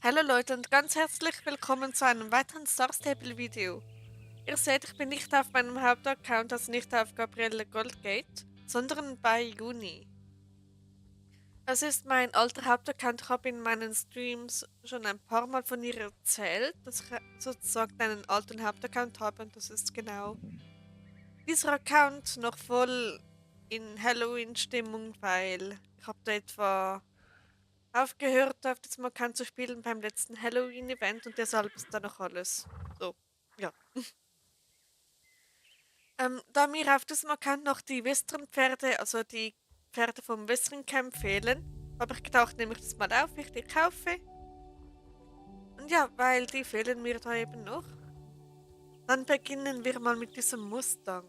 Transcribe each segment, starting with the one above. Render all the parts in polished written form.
Hallo Leute und ganz herzlich willkommen zu einem weiteren Star Stable Video. Ihr seht, ich bin nicht auf meinem Hauptaccount, also nicht auf Gabriele Goldgate, sondern bei Juni. Das ist mein alter Hauptaccount. Ich habe in meinen Streams schon ein paar Mal von ihr erzählt, dass ich sozusagen einen alten Hauptaccount habe und das ist genau dieser Account noch voll in Halloween-Stimmung, weil ich habe da etwa aufgehört, auf diesem Account zu spielen beim letzten Halloween-Event und deshalb ist da noch alles so. Ja. Da mir auf diesem Account noch die Western-Pferde, also die Pferde vom Western-Camp fehlen, habe ich gedacht, nehme ich das mal auf, ich die kaufe. Und ja, weil die fehlen mir da eben noch. Dann beginnen wir mal mit diesem Mustang.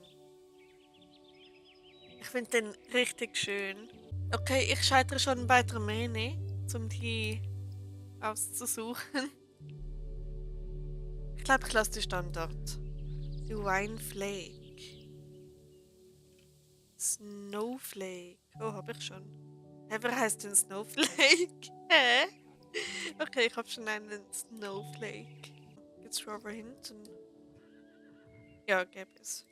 Ich finde den richtig schön. Okay, ich scheitere schon bei der Mähne, um die auszusuchen. Ich glaube, ich lasse die Standard. Die Wine Flake. Snowflake. Oh, habe ich schon. Hä, wer heißt denn Snowflake? Hä? Okay, ich habe schon einen Snowflake. Geht's rüber hinten? Ja, gäbe es.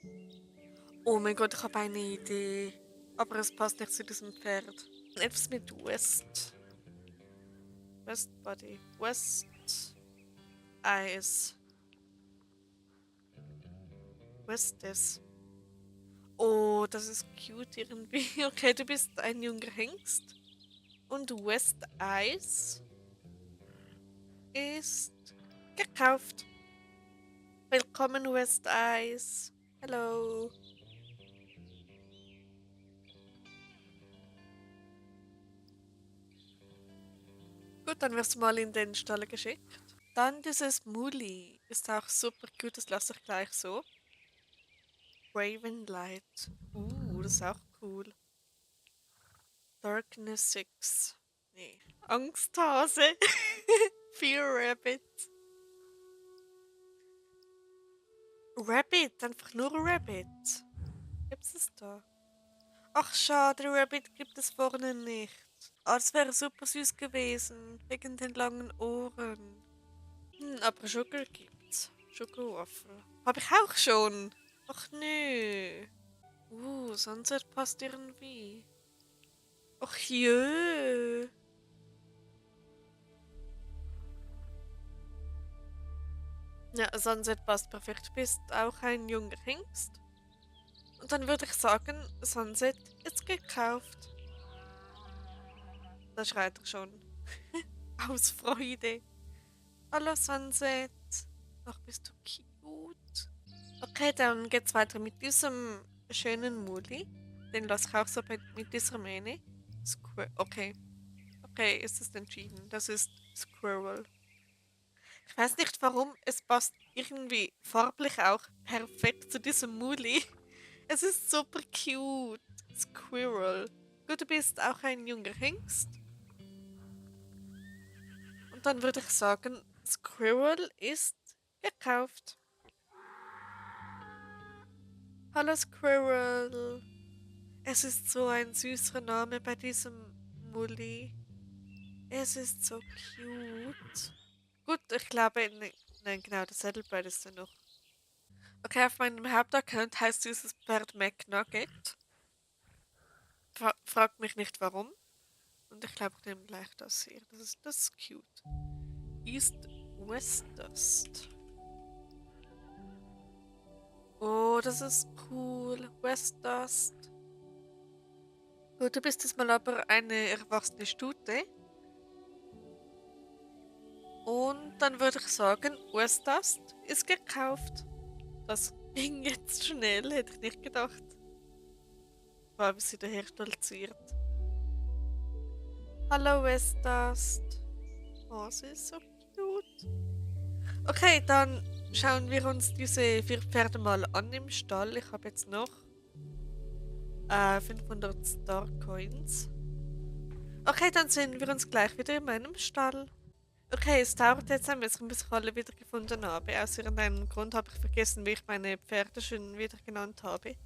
Oh mein Gott, ich habe eine Idee. Aber es passt nicht zu diesem Pferd. Etwas mit West. West Body. West Eyes. Westes. Oh, das ist cute irgendwie. Okay, du bist ein junger Hengst. Und West Eyes ist gekauft. Willkommen, West Eyes. Hallo. Gut, dann wirst du mal in den Stall geschickt. Dann dieses Muli. Ist auch super cute, das lasse ich gleich so. Ravenlight. Das ist auch cool. Darkness 6. Nee. Angsthase. Fear Rabbit. Rabbit, einfach nur Rabbit. Gibt's es da? Ach schade, Rabbit gibt es vorne nicht. Ah, das wäre super süß gewesen, wegen den langen Ohren. Aber Sugar gibt's. Sugarwaffel. Hab ich auch schon. Ach nö. Sunset passt irgendwie. Ach jö. Ja, Sunset passt perfekt. Du bist auch ein junger Hengst. Und dann würde ich sagen, Sunset ist gekauft. Da schreit er schon. Aus Freude. Hallo Sunset. Ach, bist du cute. Okay, dann geht's weiter mit diesem schönen Muli. Den lasse ich auch so mit dieser Mähne. Okay. Okay, ist es entschieden. Das ist Squirrel. Ich weiß nicht warum, es passt irgendwie farblich auch perfekt zu diesem Muli. Es ist super cute. Squirrel. Gut, du bist auch ein junger Hengst. Und dann würde ich sagen, Squirrel ist gekauft. Hallo Squirrel. Es ist so ein süßer Name bei diesem Mulli. Es ist so cute. Gut, ich glaube, nein, genau, das Saddlebird ist ja noch. Okay, auf meinem Hauptaccount heißt dieses Pferd McNugget. Fragt mich nicht warum. Und ich glaube, ich nehme gleich das hier. Das ist cute. East Westest. Oh, das ist cool. Westest. Gut, du bist jetzt mal aber eine erwachsene Stute. Und dann würde ich sagen, Westest ist gekauft. Das ging jetzt schnell, hätte ich nicht gedacht. Vor allem, wie sie daher stolziert. Hallo Westast. Oh, sie ist so cute. Okay, dann schauen wir uns diese 4 Pferde mal an im Stall. Ich habe jetzt noch 500 Star Coins. Okay, dann sehen wir uns gleich wieder in meinem Stall. Okay, es dauert jetzt ein bisschen, bis ich alle wieder gefunden habe. Aus irgendeinem Grund habe ich vergessen, wie ich meine Pferde schon wieder genannt habe.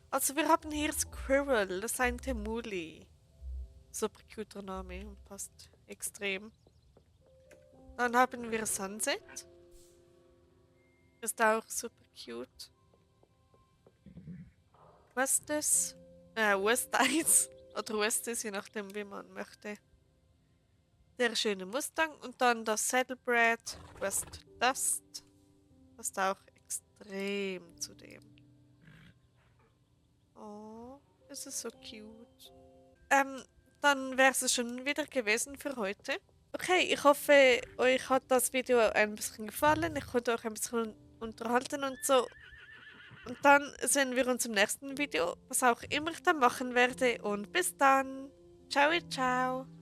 Also wir haben hier Squirrel, das ist ein Temuli. Super cuter Name und passt extrem. Dann haben wir Sunset. Ist auch super cute. Westes. Westice. Oder Westes, je nachdem, wie man möchte. Der schöne Mustang. Und dann das Saddlebred West Dust. Passt auch extrem zu dem. Oh, es ist so cute. Dann wäre es schon wieder gewesen für heute. Okay, ich hoffe, euch hat das Video ein bisschen gefallen. Ich konnte euch ein bisschen unterhalten und so. Und dann sehen wir uns im nächsten Video, was auch immer ich dann machen werde. Und bis dann. Ciao, ciao.